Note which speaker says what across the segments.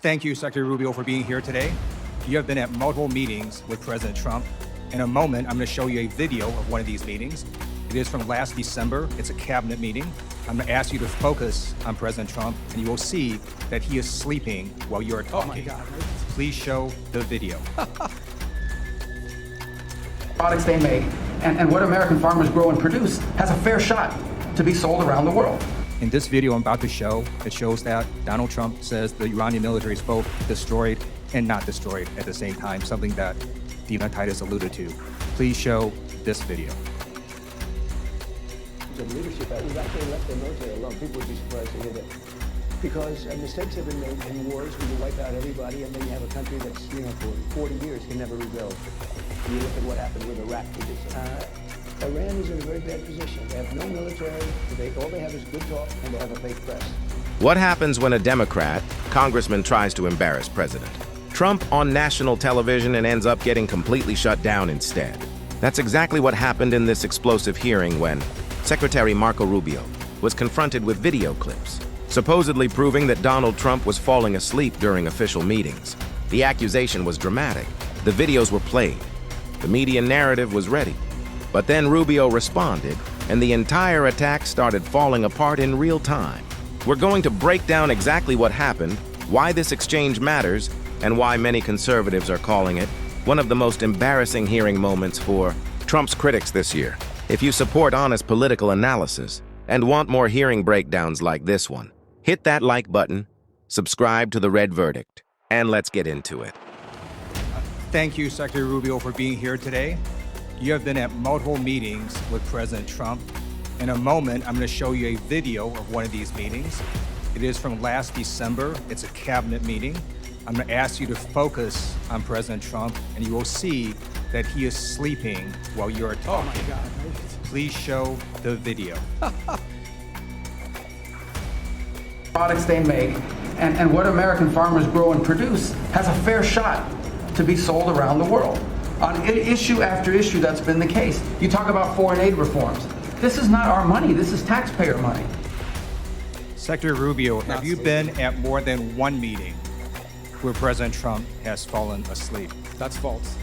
Speaker 1: Thank you, Secretary Rubio, for being here today. You have been at multiple meetings with President Trump. In a moment, I'm going to show you a video of one of these meetings. It is from last December. It's a cabinet meeting. I'm going to ask you to focus on President Trump, and you will see that he is sleeping while you're talking.
Speaker 2: Oh my God.
Speaker 1: Please show the video.
Speaker 2: Products they make and what American farmers grow and produce has a fair shot to be sold around the world.
Speaker 1: In this video I'm about to show, it shows that Donald Trump says the Iranian military is both destroyed and not destroyed at the same time, something that Dina Titus alluded to. Please show this video.
Speaker 3: The leadership, we've actually left the military alone. People would be surprised to hear that. Because mistakes have been made in wars where you wipe out everybody, and then you have a country that's, for 40 years can never rebuild. And you look at what happened with Iraq. Iran is in a very bad position. They have no military. All they have is good talk, and they have a fake press.
Speaker 4: What happens when a Democrat congressman tries to embarrass President Trump on national television and ends up getting completely shut down instead? That's exactly what happened in this explosive hearing when Secretary Marco Rubio was confronted with video clips, supposedly proving that Donald Trump was falling asleep during official meetings. The accusation was dramatic. The videos were played. The media narrative was ready. But then Rubio responded, and the entire attack started falling apart in real time. We're going to break down exactly what happened, why this exchange matters, and why many conservatives are calling it one of the most embarrassing hearing moments for Trump's critics this year. If you support honest political analysis and want more hearing breakdowns like this one, hit that like button, subscribe to The Red Verdict, and let's get into it.
Speaker 1: Thank you, Secretary Rubio, for being here today. You have been at multiple meetings with President Trump. In a moment, I'm going to show you a video of one of these meetings. It is from last December. It's a cabinet meeting. I'm going to ask you to focus on President Trump, and you will see that he is sleeping while you're talking.
Speaker 2: Oh my God.
Speaker 1: Please show the video.
Speaker 2: Products they make and what American farmers grow and produce has a fair shot to be sold around the world. On issue after issue, that's been the case. You talk about foreign aid reforms. This is not our money. This is taxpayer money.
Speaker 1: Secretary Rubio, have you been at more than one meeting where President Trump has fallen asleep?
Speaker 5: That's false.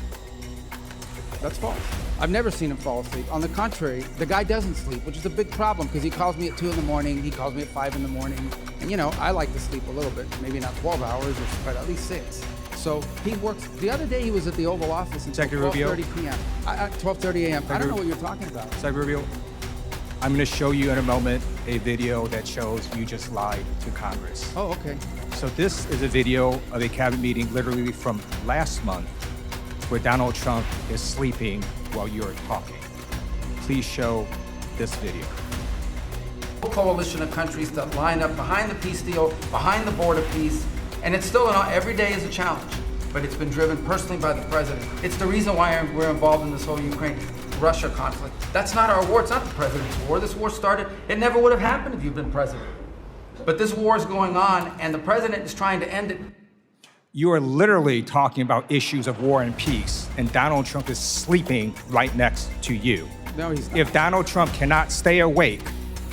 Speaker 5: That's false. I've never seen him fall asleep. On the contrary, the guy doesn't sleep, which is a big problem because he calls me at 2 in the morning, he calls me at 5 in the morning. And I like to sleep a little bit, maybe not 12 hours, but at least 6. So he works. The other day he was at the Oval Office until 12:30 p.m. 12:30 a.m. I don't know what you're talking about.
Speaker 1: Secretary Rubio, I'm going to show you in a moment a video that shows you just lied to Congress.
Speaker 5: Oh, okay.
Speaker 1: So this is a video of a cabinet meeting literally from last month where Donald Trump is sleeping while you're talking. Please show this video.
Speaker 2: A coalition of countries that line up behind the peace deal, behind the border peace, and it's still every day is a challenge, but it's been driven personally by the president. It's the reason why we're involved in this whole Ukraine-Russia conflict. That's not our war. It's not the president's war. This war started. It never would have happened if you'd been president. But this war is going on, and the president is trying to end it.
Speaker 1: You are literally talking about issues of war and peace, and Donald Trump is sleeping right next to you.
Speaker 5: No, he's not.
Speaker 1: If Donald Trump cannot stay awake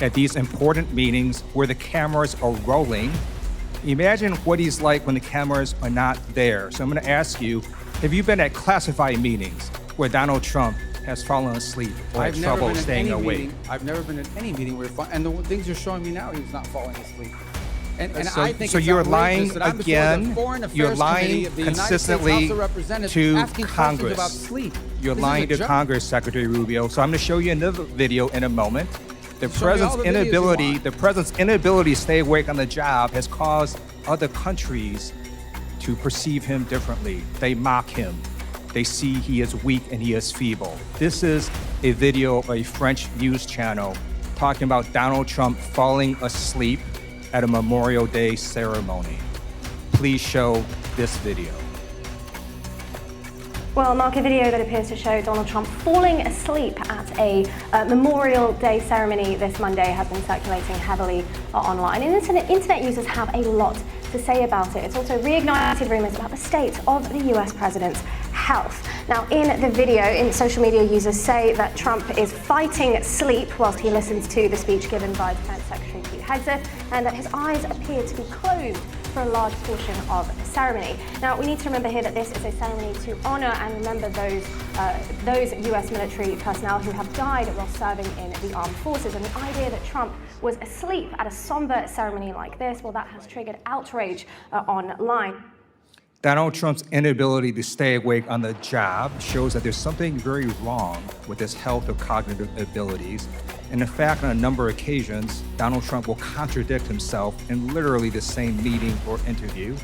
Speaker 1: at these important meetings where the cameras are rolling, imagine what he's like when the cameras are not there. So I'm going to ask you, have you been at classified meetings where Donald Trump has fallen asleep or had trouble staying awake?
Speaker 5: I've never been at any meeting where, and the things you're showing me now, he's not falling asleep. And
Speaker 1: So,
Speaker 5: I think
Speaker 1: so
Speaker 5: it's
Speaker 1: you're lying
Speaker 5: outrageous that I'm before
Speaker 1: again.
Speaker 5: the Foreign Affairs
Speaker 1: You're lying
Speaker 5: Committee of the United States
Speaker 1: consistently
Speaker 5: House of Representatives
Speaker 1: to
Speaker 5: asking questions
Speaker 1: Congress.
Speaker 5: about sleep.
Speaker 1: You're
Speaker 5: This is
Speaker 1: lying
Speaker 5: a
Speaker 1: to
Speaker 5: joke.
Speaker 1: Congress, Secretary Rubio. So I'm going to show you another video in a moment. The
Speaker 5: Show me all the
Speaker 1: president's inability to stay awake on the job has caused other countries to perceive him differently. They mock him. They see he is weak and he is feeble. This is a video of a French news channel talking about Donald Trump falling asleep at a Memorial Day ceremony. Please show this video.
Speaker 6: Well, Mark, a video that appears to show Donald Trump falling asleep at a Memorial Day ceremony this Monday has been circulating heavily online. And internet users have a lot to say about it. It's also reignited rumors about the state of the US president's health. Now, in the video, social media users say that Trump is fighting sleep whilst he listens to the speech given by Defense Secretary Pete Hegseth, and that his eyes appear to be closed for a large portion of the ceremony. Now, we need to remember here that this is a ceremony to honor and remember those US military personnel who have died while serving in the armed forces. And the idea that Trump was asleep at a somber ceremony like this, well, that has triggered outrage online.
Speaker 1: Donald Trump's inability to stay awake on the job shows that there's something very wrong with his health or cognitive abilities. And in fact, on a number of occasions, Donald Trump will contradict himself in literally the same meeting or interview.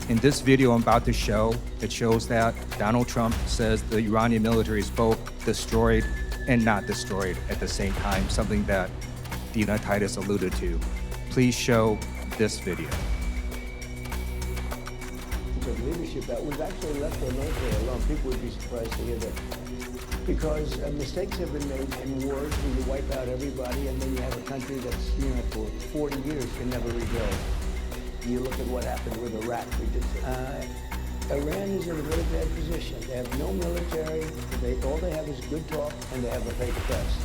Speaker 1: In this video I'm about to show, it shows that Donald Trump says the Iranian military is both destroyed and not destroyed at the same time, something that Dina Titus alluded to. Please show this video.
Speaker 3: Of leadership that was actually left the military alone. People would be surprised to hear that. Because mistakes have been made in wars where you wipe out everybody and then you have a country that's, for 40 years can never rebuild. You look at what happened with Iraq. Iran is in a very bad position. They have no military. All they have is good talk and they have a fake press.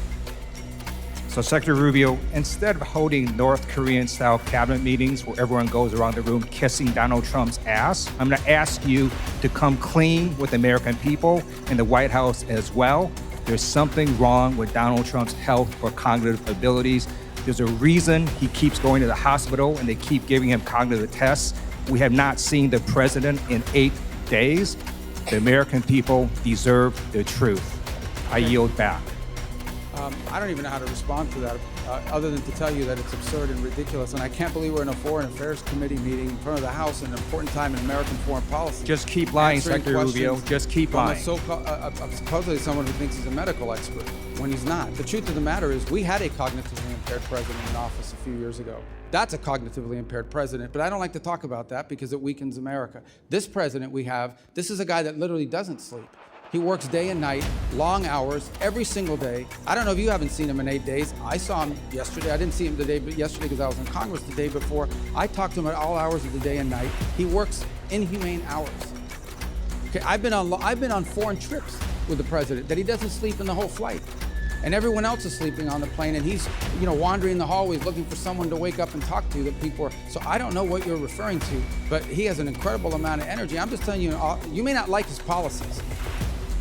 Speaker 1: So Secretary Rubio, instead of holding North Korean-style cabinet meetings where everyone goes around the room kissing Donald Trump's ass, I'm going to ask you to come clean with the American people and the White House as well. There's something wrong with Donald Trump's health or cognitive abilities. There's a reason he keeps going to the hospital and they keep giving him cognitive tests. We have not seen the president in 8 days. The American people deserve the truth. I yield back.
Speaker 5: I don't even know how to respond to that, other than to tell you that it's absurd and ridiculous. And I can't believe we're in a Foreign Affairs Committee meeting in front of the House at an important time in American foreign policy.
Speaker 1: Just keep lying, Secretary Rubio. Just keep lying.
Speaker 5: Supposedly someone who thinks he's a medical expert when he's not. The truth of the matter is we had a cognitively impaired president in office a few years ago. That's a cognitively impaired president, but I don't like to talk about that because it weakens America. This president we have, this is a guy that literally doesn't sleep. He works day and night, long hours, every single day. I don't know if you haven't seen him in 8 days. I saw him yesterday. I didn't see him yesterday because I was in Congress the day before. I talked to him at all hours of the day and night. He works inhumane hours. Okay, I've been on foreign trips with the president that he doesn't sleep in the whole flight. And everyone else is sleeping on the plane, and he's, wandering the hallways looking for someone to wake up and talk to. That people are. So I don't know what you're referring to, but he has an incredible amount of energy. I'm just telling you, you may not like his policies.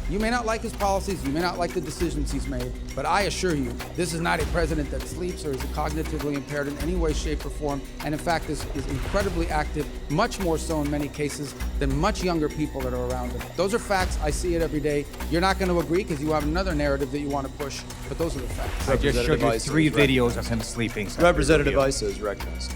Speaker 5: You may not like his policies, you may not like the decisions he's made, but I assure you, this is not a president that sleeps or is cognitively impaired in any way, shape, or form, and in fact is incredibly active, much more so in many cases than much younger people that are around him. Those are facts. I see it every day. You're not going to agree because you have another narrative that you want to push, but those are the facts.
Speaker 1: I just showed you 3 videos of him sleeping.
Speaker 7: Representative Issa is recognized.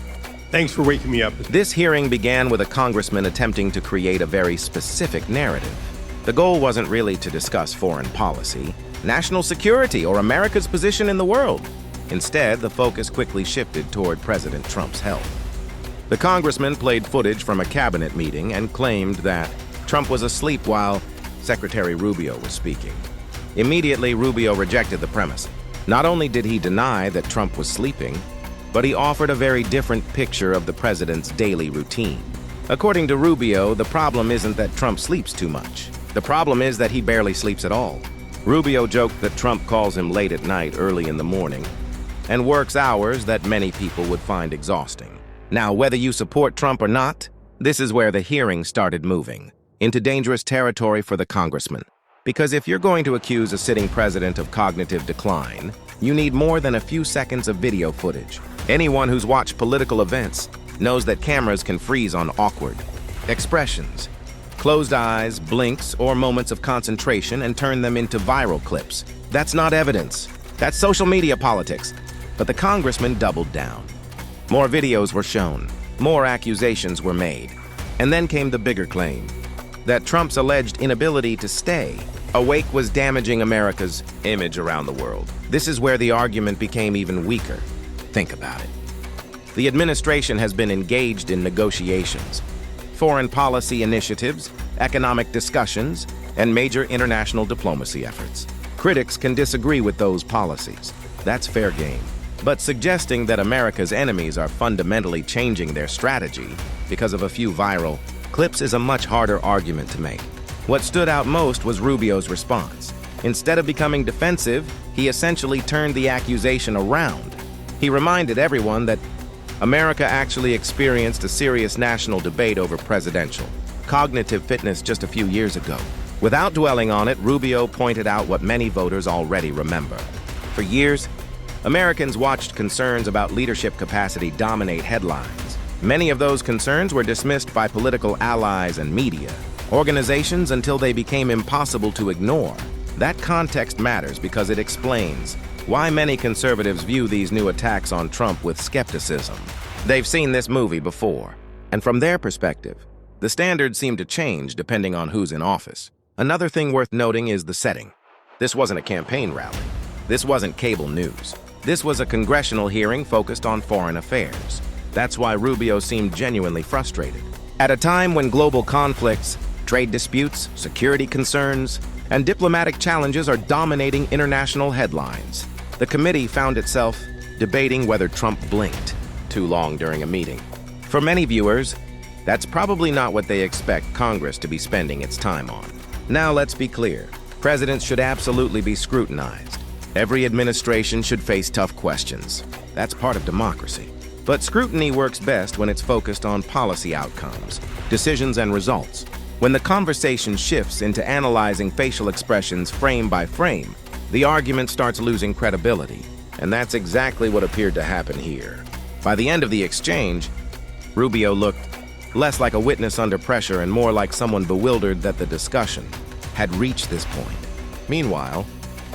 Speaker 7: Thanks for waking me up.
Speaker 4: This hearing began with a congressman attempting to create a very specific narrative. The goal wasn't really to discuss foreign policy, national security, or America's position in the world. Instead, the focus quickly shifted toward President Trump's health. The congressman played footage from a cabinet meeting and claimed that Trump was asleep while Secretary Rubio was speaking. Immediately, Rubio rejected the premise. Not only did he deny that Trump was sleeping, but he offered a very different picture of the president's daily routine. According to Rubio, the problem isn't that Trump sleeps too much. The problem is that he barely sleeps at all. Rubio joked that Trump calls him late at night, early in the morning, and works hours that many people would find exhausting. Now, whether you support Trump or not, this is where the hearing started moving, into dangerous territory for the congressman. Because if you're going to accuse a sitting president of cognitive decline, you need more than a few seconds of video footage. Anyone who's watched political events knows that cameras can freeze on awkward expressions, closed eyes, blinks, or moments of concentration and turn them into viral clips. That's not evidence. That's social media politics. But the congressman doubled down. More videos were shown. More accusations were made. And then came the bigger claim that Trump's alleged inability to stay awake was damaging America's image around the world. This is where the argument became even weaker. Think about it. The administration has been engaged in negotiations, foreign policy initiatives, economic discussions, and major international diplomacy efforts. Critics can disagree with those policies. That's fair game. But suggesting that America's enemies are fundamentally changing their strategy because of a few viral clips is a much harder argument to make. What stood out most was Rubio's response. Instead of becoming defensive, he essentially turned the accusation around. He reminded everyone that America actually experienced a serious national debate over presidential cognitive fitness just a few years ago. Without dwelling on it, Rubio pointed out what many voters already remember. For years, Americans watched concerns about leadership capacity dominate headlines. Many of those concerns were dismissed by political allies and media organizations until they became impossible to ignore. That context matters because it explains why many conservatives view these new attacks on Trump with skepticism. They've seen this movie before, and from their perspective, the standards seem to change depending on who's in office. Another thing worth noting is the setting. This wasn't a campaign rally. This wasn't cable news. This was a congressional hearing focused on foreign affairs. That's why Rubio seemed genuinely frustrated. At a time when global conflicts, trade disputes, security concerns, and diplomatic challenges are dominating international headlines, the committee found itself debating whether Trump blinked too long during a meeting. For many viewers, that's probably not what they expect Congress to be spending its time on. Now let's be clear. Presidents should absolutely be scrutinized. Every administration should face tough questions. That's part of democracy. But scrutiny works best when it's focused on policy outcomes, decisions, and results. When the conversation shifts into analyzing facial expressions frame by frame, the argument starts losing credibility. And that's exactly what appeared to happen here. By the end of the exchange, Rubio looked less like a witness under pressure and more like someone bewildered that the discussion had reached this point. Meanwhile,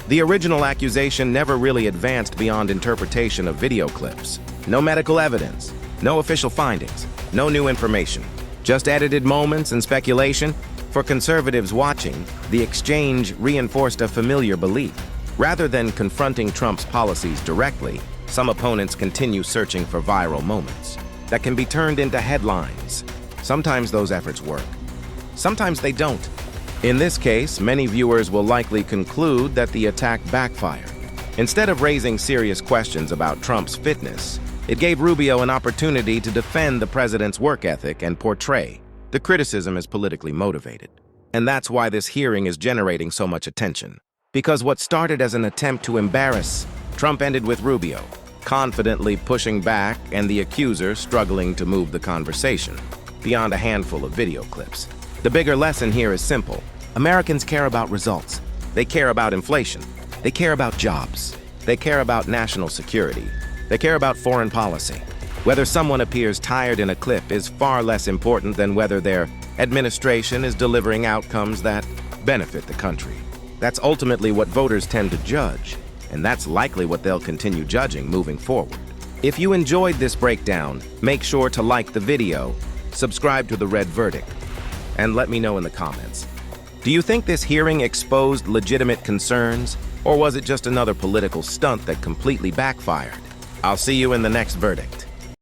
Speaker 4: the original accusation never really advanced beyond interpretation of video clips. No medical evidence, no official findings, no new information, just edited moments and speculation. For conservatives watching, the exchange reinforced a familiar belief. Rather than confronting Trump's policies directly, some opponents continue searching for viral moments that can be turned into headlines. Sometimes those efforts work. Sometimes they don't. In this case, many viewers will likely conclude that the attack backfired. Instead of raising serious questions about Trump's fitness, it gave Rubio an opportunity to defend the president's work ethic and portray the criticism as politically motivated. And that's why this hearing is generating so much attention. Because what started as an attempt to embarrass Trump ended with Rubio confidently pushing back and the accuser struggling to move the conversation beyond a handful of video clips. The bigger lesson here is simple. Americans care about results. They care about inflation. They care about jobs. They care about national security. They care about foreign policy. Whether someone appears tired in a clip is far less important than whether their administration is delivering outcomes that benefit the country. That's ultimately what voters tend to judge, and that's likely what they'll continue judging moving forward. If you enjoyed this breakdown, make sure to like the video, subscribe to The Red Verdict, and let me know in the comments. Do you think this hearing exposed legitimate concerns, or was it just another political stunt that completely backfired? I'll see you in the next verdict.